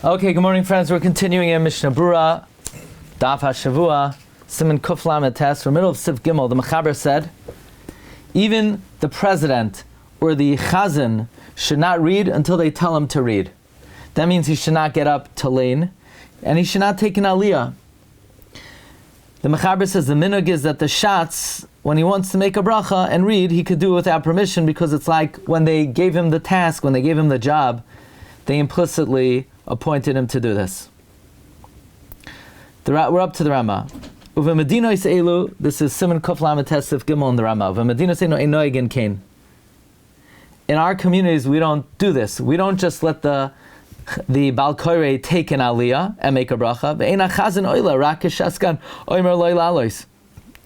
Okay, good morning, friends. We're continuing in Mishnah Berura, Daf Hashavua, Siman Kuf Lamed Tes. We're middle of Sif Gimel. The Mechaber said, even the president or the chazan should not read until they tell him to read. That means he should not get up to lean, and he should not take an Aliya. The Mechaber says the minhag is that the shatz, when he wants to make a bracha and read, he could do it without permission, because it's like when they gave him the task, when they gave him the job, they implicitly appointed him to do this. We're up to the Rama. This is Siman Kuf Lamed Tes Sif Gimel in the Rama. In our communities, we don't do this. We don't just let the Bal Koreh take an Aliya and make a bracha.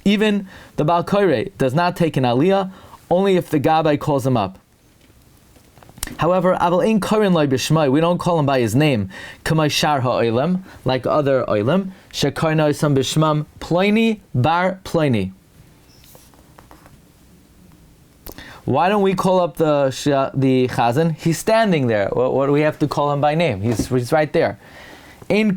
Even the Bal Koreh does not take an Aliya, only if the Gabbai calls him up. However, we don't call him by his name, like other oilim. Pliny bar Pliny. Why don't we call up the chazan? He's standing there. What do we have to call him by name? He's right there. Which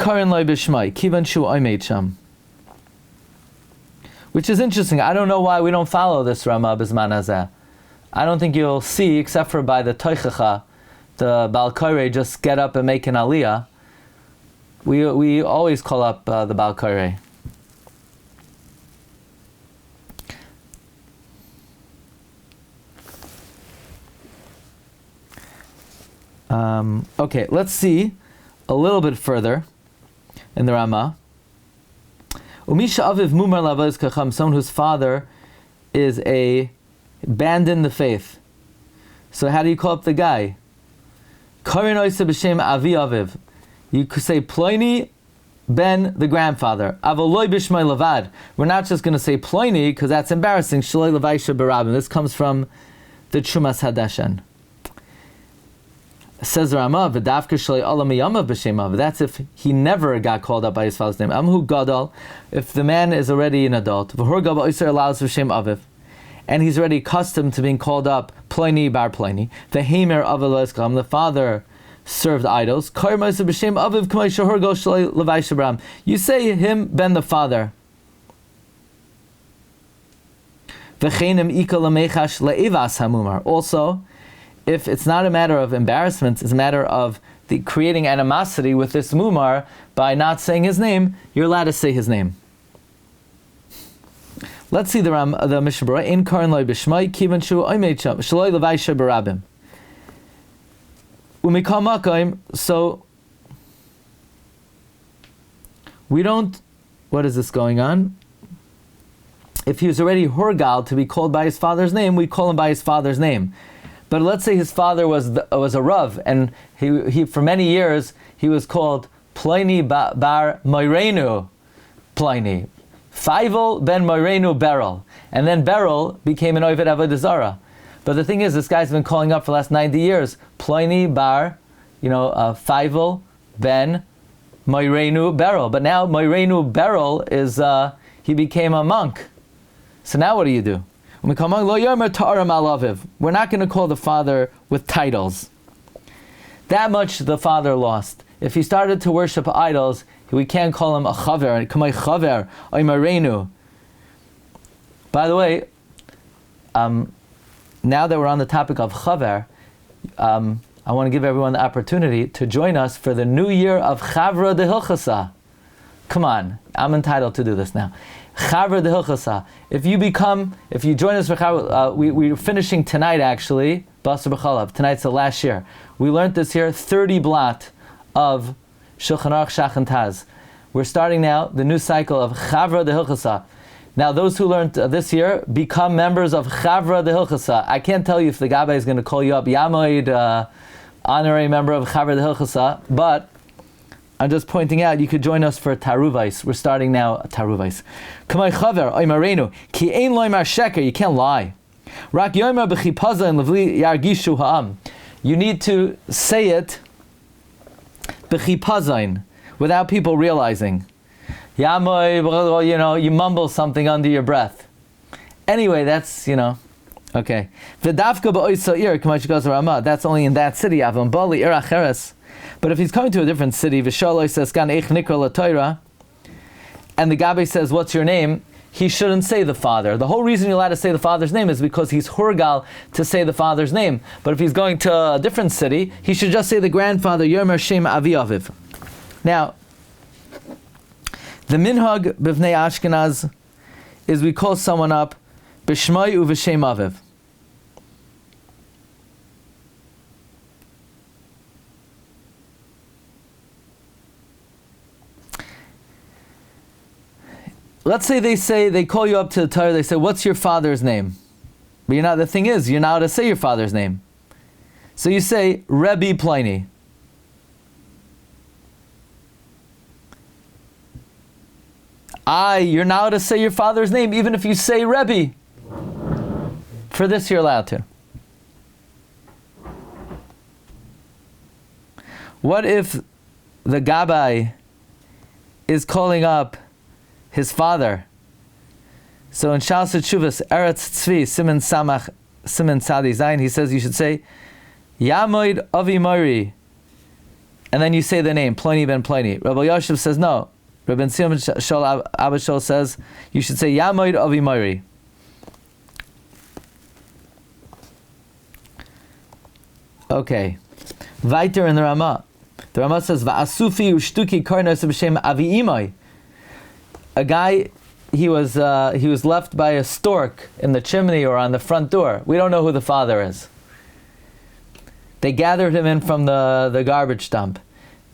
is interesting. I don't know why we don't follow this Rama Bizman Hazeh. I don't think you'll see, except for by the Toichacha, the Bal Koreh just get up and make an Aliya. We always call up the Bal Koreh. Okay, let's see a little bit further in the Rama. Umisha aviv mumar lavaz kacham, someone whose father is abandoned the faith. So how do you call up the guy? Karin oisa b'shem avi aviv. You could say Pliny ben the grandfather. Avoloi b'shmai lavad. We're not just going to say Pliny because that's embarrassing. Shaloi levaisha barabim. This comes from the Trumas Hadashan. Says Rama, v'davka shalei olam yamav b'shem aviv. That's if he never got called up by his father's name. Amhu gadol. If the man is already an adult. V'hor gaba oiser allows b'shem aviv, and he's already accustomed to being called up Pliny bar Pliny. The Hamer of the father served idols. You say him ben the father. Also, if it's not a matter of embarrassment, it's a matter of creating animosity with this mumar by not saying his name, you're allowed to say his name. Let's see the Mishnah Berura. In Karin loy b'shmai kivan shu oimei sham shaloi levaisha barabim. When we call makom, so we don't. What is this going on? If he was already horgal to be called by his father's name, we call him by his father's name. But let's say his father was a rav, and he for many years he was called Pliny bar Moirenu Pliny. Faivel ben Moirenu Beryl. And then Beryl became an Oived Avodah Zarah. But the thing is, this guy's been calling up for the last 90 years. Pliny bar, Faivel ben Moirenu Beryl. But now Moirenu Beryl is, he became a monk. So now what do you do? When we call monk, Lo Yomer Ta'aram Alaviv. We're not going to call the father with titles. That much the father lost. If he started to worship idols, we can't call him a chaver, kamay chaver, oimarenu. By the way, now that we're on the topic of chaver, I want to give everyone the opportunity to join us for the new year of Chavra de Hilchasa. Come on, I'm entitled to do this now. Chavra de Hilchasa. If you join us for Chavra, we're finishing tonight actually, Basar B'chalav. Tonight's the last year. We learned this here, 30 blot of Shulchan Aruch Shach and Taz. We're starting now the new cycle of Chavra de Hilchasa. Now, those who learned this year become members of Chavra de Hilchasa. I can't tell you if the Gabbai is going to call you up Yamoid, honorary member of Chavra de Hilchasa, but I'm just pointing out you could join us for Taruvais. We're starting now Taruvais. Kamay Chaver Oimarenu Ki Ein Loimar Sheker. You can't lie. Rak Yomer B'chipazon Levli Yargishu Ha'am. You need to say it B'chipazon, without people realizing. You mumble something under your breath. Anyway, that's, okay. That's only in that city. But if he's coming to a different city, Vishaloi says, Gan eich nikra la Torah, and the Gabe says, what's your name? He shouldn't say the father. The whole reason you're allowed to say the father's name is because he's hurgal to say the father's name. But if he's going to a different city, he should just say the grandfather, Yomer Shem Avi Aviv. Now, the minhag b'vnei Ashkenaz is we call someone up b'shmai u'v'shem Aviv. Let's say they call you up to the Torah, they say, what's your father's name? But the thing is, you're not allowed to say your father's name. So you say, Rebbe Pliny. You're not allowed to say your father's name, even if you say Rebbe. For this, you're allowed to. What if the Gabbai is calling up his father? So in Shal Shuvas Eretz Tzvi Siman Samach Siman Tzadi Zayin, he says you should say Yamoid Avi Mori, and then you say the name Pliny ben Pliny. Rabbi Yoshev says no. Rabbi Simon Shol Abba Shol says you should say Yamoid Avi Mori. Okay, weiter in the Ramah. The Ramah says Va'asufi ushtuki karnos b'shem Avi Imai. A guy, he was left by a stork in the chimney or on the front door. We don't know who the father is. They gathered him in from the garbage dump.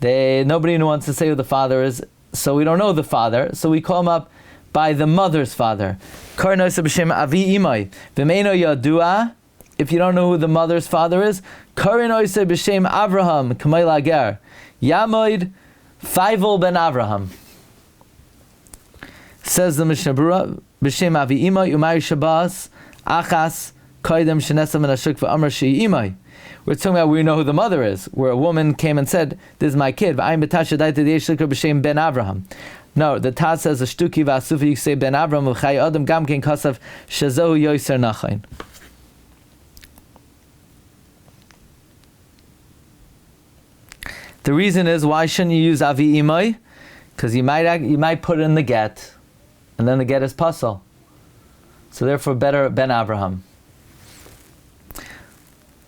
Nobody wants to say who the father is, so we don't know the father. So we call him up by the mother's father. Karnosa b'shem avi imai v'meino yadua. If you don't know who the mother's father is, karnosa b'shem Avraham k'may lager yamoid Feivel ben Avraham. Says the Mishna Berura, b'shem avi imai umay shabas achas kaidem shenesam and ashuk v'amar shi imai. We're talking about we know who the mother is, where a woman came and said, "This is my kid." V'ayim b'tasha daita d'yeshlikra b'shem ben Avraham. No, the Taz says a shtuki v'asufi you say ben Avraham v'chay adam gam ken kasav shazohu yoser nachain. The reason is, why shouldn't you use avi imai? Because you might put it in the get, and then the get is puzzle. So therefore, better ben Avraham.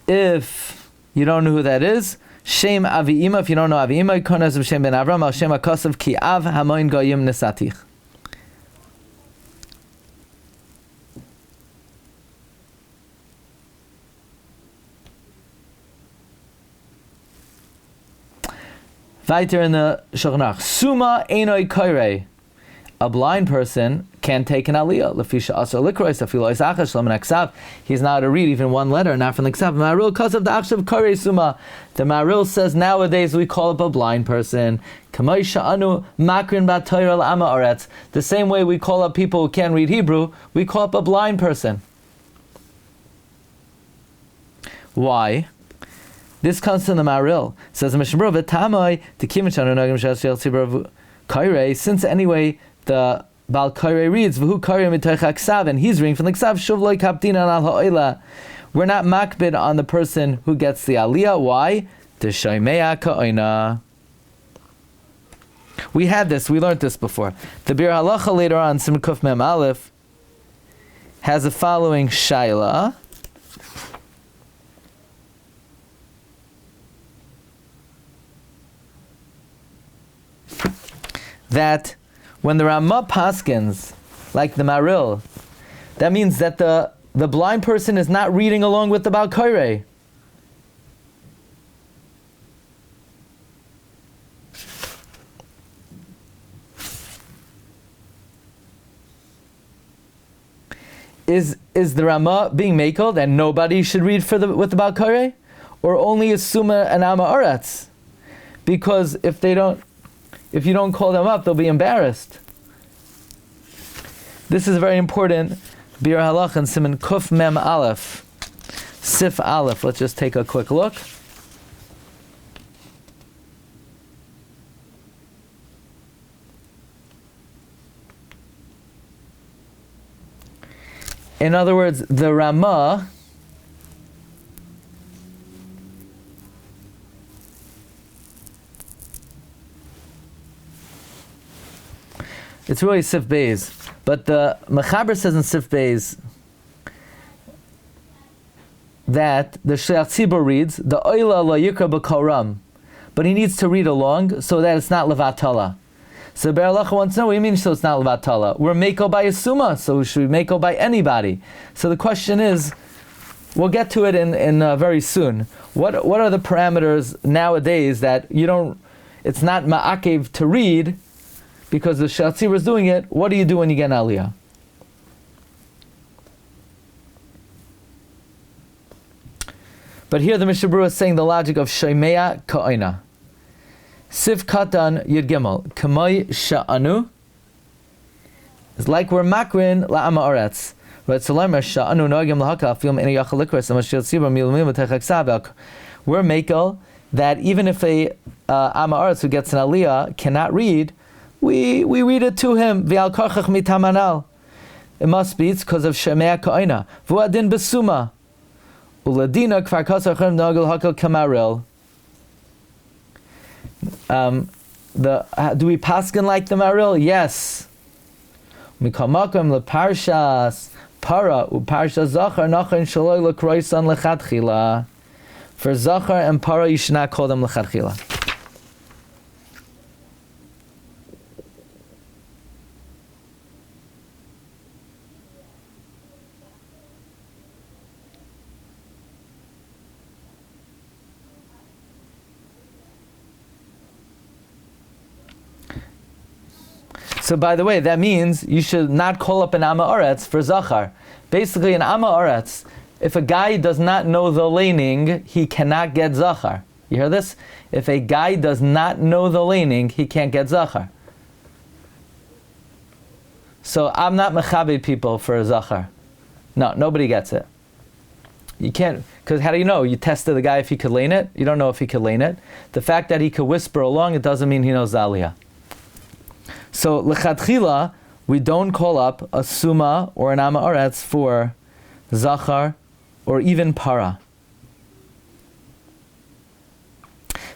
If you don't know who that is, Shem Avi Ima. If you don't know Avi Ima, Konaz of Shem ben Avraham al Shem Akasav Ki Av Hamoin Goyim Nesatich. Weiter in the Shulchan Aruch. Suma Einoi Koirei. A blind person can't take an Aliya. Lefisha Asar Likrois Afilo Isachash Shlam Aksav. He's not to read even one letter, not from the Ksav. Maril because of the Akshav Koirei Suma. The Maril says nowadays we call up a blind person. Kamaisha Anu Makrin Bat Torah L'Ama Oretz. The same way we call up people who can't read Hebrew, we call up a blind person. Why? This comes from the Maril. It says Mishnah V'tamai T'kimishanu Nagim Shashel Tzibur Koirei. Since anyway the Baal Koirei reads V'hu Koirei Mitoich HaKsav, and he's reading from the Ksav Shuv Loi Kaptina Al Ha'oila. We're not makbid on the person who gets the Aliya. Why? T'shoimea Ka'oina. We had this. We learned this before. The Bir Halacha later on, Siman Kuf Mem Aleph, has the following shaila. That when the Ramah paskins, like the Maril, that means that the blind person is not reading along with the Baal Koirei. Is the Ramah being makeled and nobody should read with the Baal Koirei? Or only is Suma and Ama Oretz? Because if you don't call them up, they'll be embarrassed. This is very important. Bir Halach and Siman Kuf Mem Aleph, Sif Aleph. Let's just take a quick look. In other words, the Ramah It's really Sif Beis. But the Mechaber says in Sif Beis that the Shliach Tzibur reads, the Oila lo yikra b'koram, but he needs to read along so that it's not levatala. So Berura wants to know, what do you mean so it's not levatala? We're meko by a summa, so should we meko by anybody? So the question is, we'll get to it in very soon. What are the parameters nowadays that you don't, it's not ma'akev to read because the Shliach Tzibur is doing it? What do you do when you get an Aliya? But here the Mishnah Berura is saying the logic of Shemea Ka'ina. Sif Katan Yud Gimel. Kamay Sha'anu. It's like we're makrin la'ama aretz. Right, so Sha'anu no'agim lahaka film ina yachal likras amashil tzibur milamim v'techak sabak. We're makel that even if a ama aretz who gets an Aliya cannot read, we read it to him. V'al karchach mitamanal. It must be, it's because of Shemea Ka'ina. V'adin besuma. Uladina kfar kasar chem nagel hakal kamaril. Do we paskin like the maril? Yes. Mikamakim leparshas para uparsha zachar nachin shaloi lekroisan lechatchila. For zachar and para you should not call them lechatchila. So by the way, that means you should not call up an Amma Oretz for Zachar. Basically, an Amma Oretz, if a guy does not know the laning, he cannot get Zachar. You hear this? If a guy does not know the laning, he can't get Zachar. So I'm not mechabed people for a Zachar. No, nobody gets it. You can't, because how do you know? You tested the guy if he could lane it. You don't know if he could lane it. The fact that he could whisper along, it doesn't mean he knows the Aliya. So lechatchila, we don't call up a suma or an ama aretz for zachar or even para.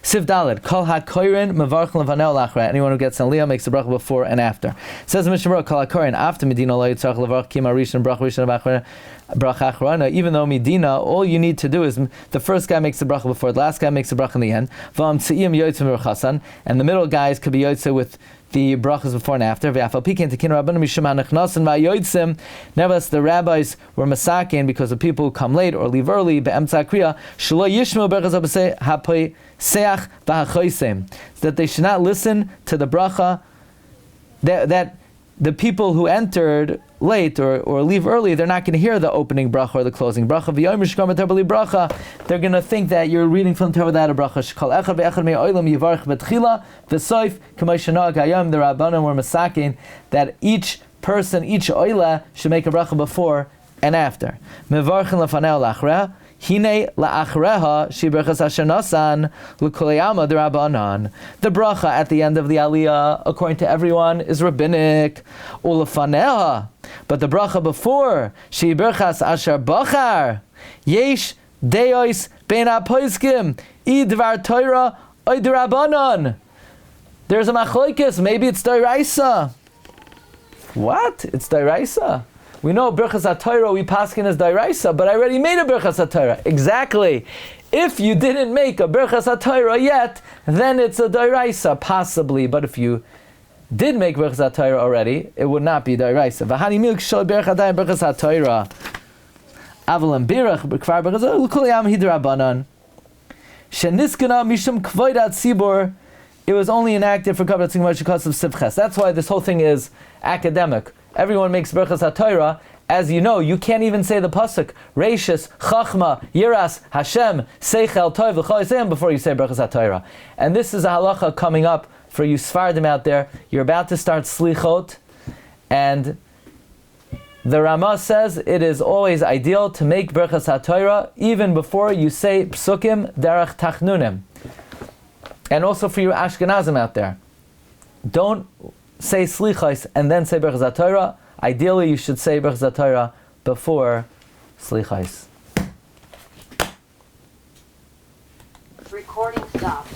Siv Daled, Kol HaKoirin Mevarch Levanel Lachra. Anyone who gets an Aliya makes a bracha before and after. It says in Mishna, Kol HaKoirin, after Medina Lo Yitzarch Levarch Kima Rishon Bracha Rishon Bracha Achrona. Even though Medina, all you need to do is the first guy makes the bracha before, the last guy makes the bracha in the end. V'am Tziim Yotzim Merchasan, and the middle guys could be Yotzim with the brachas before and after. Nevertheless, the rabbis were masakin because of people who come late or leave early. That they should not listen to the bracha that the people who entered late or leave early, they're not going to hear the opening bracha or the closing bracha. They're going to think that you're reading from Torah without a bracha. The Rabbanan were masakin that each person, each oila, should make a bracha before and after. Hine la'achreha shiberchas asher nasan l'koleyama d'Rabbanan. The bracha at the end of the Aliya, according to everyone, is rabbinic. Ulefaneha, but the bracha before shiberchas asher bachar yesh deos ben apoiskim idvar Torah oy d'Rabbanan. There's a machlokes. Maybe it's d'oraisa. What? It's d'oraisa. We know Birchas HaTorah, we paskin as d'oraisa, but I already made a Birchas HaTorah. Exactly. If you didn't make a Birchas HaTorah yet, then it's a d'oraisa, possibly. But if you did make Birchas HaTorah already, it would not be d'oraisa. V'hani milk shol Birchas HaTorah. Avalam birach b'kvar Birchas HaTorah, l'kol yam hidrabanan. Sheniskana mishum kvoidat tzibur. It was only enacted for Kabbalah Tzimah because of Sivches. That's why this whole thing is academic. Everyone makes Birchas HaTorah. As you know, you can't even say the pasuk Reishis, Chachma, Yiras, Hashem, Seichel, Tov, V'chol before you say Birchas HaTorah. And this is a halacha coming up for you Sfardim out there. You're about to start Slichot, and the Ramah says it is always ideal to make Birchas HaTorah even before you say Psukim Derech Tachnunim. And also for you Ashkenazim out there, don't say Slichos and then say Birchas HaTorah. Ideally, you should say Birchas HaTorah before Slichos. Recording stopped.